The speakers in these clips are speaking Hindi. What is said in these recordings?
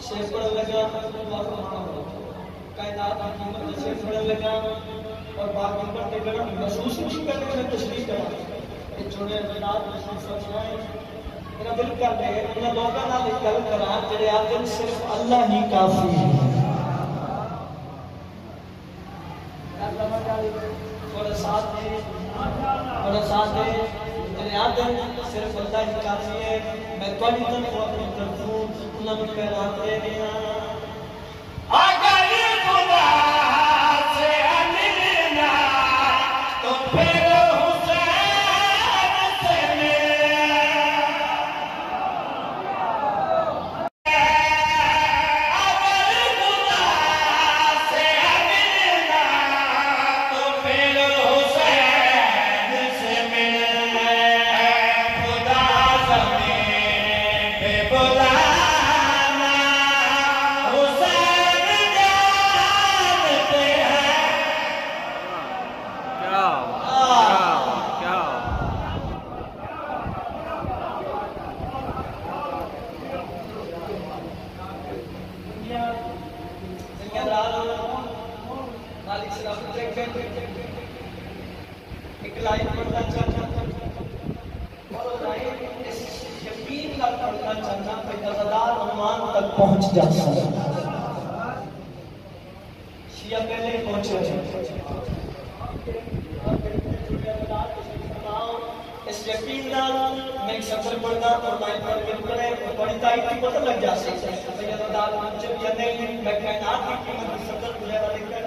शेर पढ़ने लगा कायनात की कीमत से शेर पढ़ने लगा और बात की पढ़ते लगा महसूस नहीं करने में तशरीफ करा ये छोड़े रात महसूस फरमाए मेरा दिल कर रहे उन लोगों नाल गल करा जेड़े आखिर सिर्फ अल्लाह ही काफी है थोड़ा साथ दे जेड़े आखिर सिर्फ अल्लाह ही काफी है मैं थोड़ी तरफ अपनी तरफ उन्होंने पैगाम दे दिया पहुंच जाता शिया पहले ही पहुंचे इस यकीन मैं सफर पढ़ना और माइंड पर मिलकर और बड़ी तारीफ की पता लग जाती है जब ये नहीं मैं कायनात की कीमत सफर गुजारा लेकर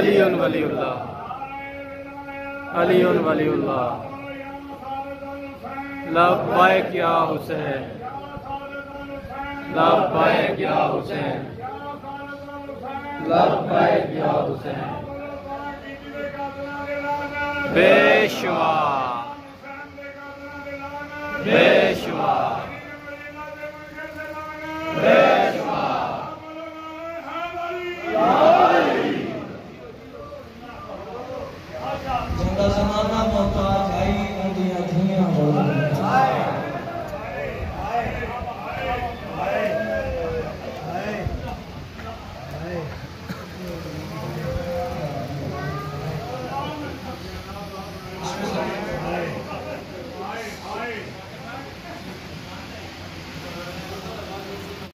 अलीउन वलीउल्लाह, अलीउन वलीउल्लाह। लब्बैक या हुसैन, लब्बैक या हुसैन, लब्बैक या हुसैन। बेशुमार,